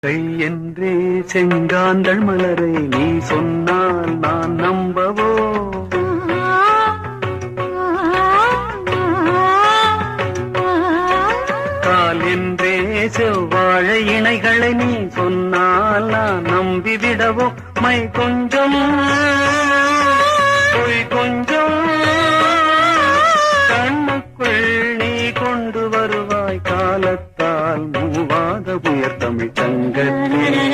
கை என்றே செங்காந்தள் மலரை நீ சொன்னால் நான் நம்பவோ? கால் என்றே செவ்வாழை இணைகளை நீ சொன்னால் நான் நம்பிவிடவோ? மை கொஞ்சம் பொய் கொஞ்சம் கண்ணுக்குள் நீ கொண்டு வருவாய் காலத்தால் மூவாத புயர் தமிழ் சங்கத்தே.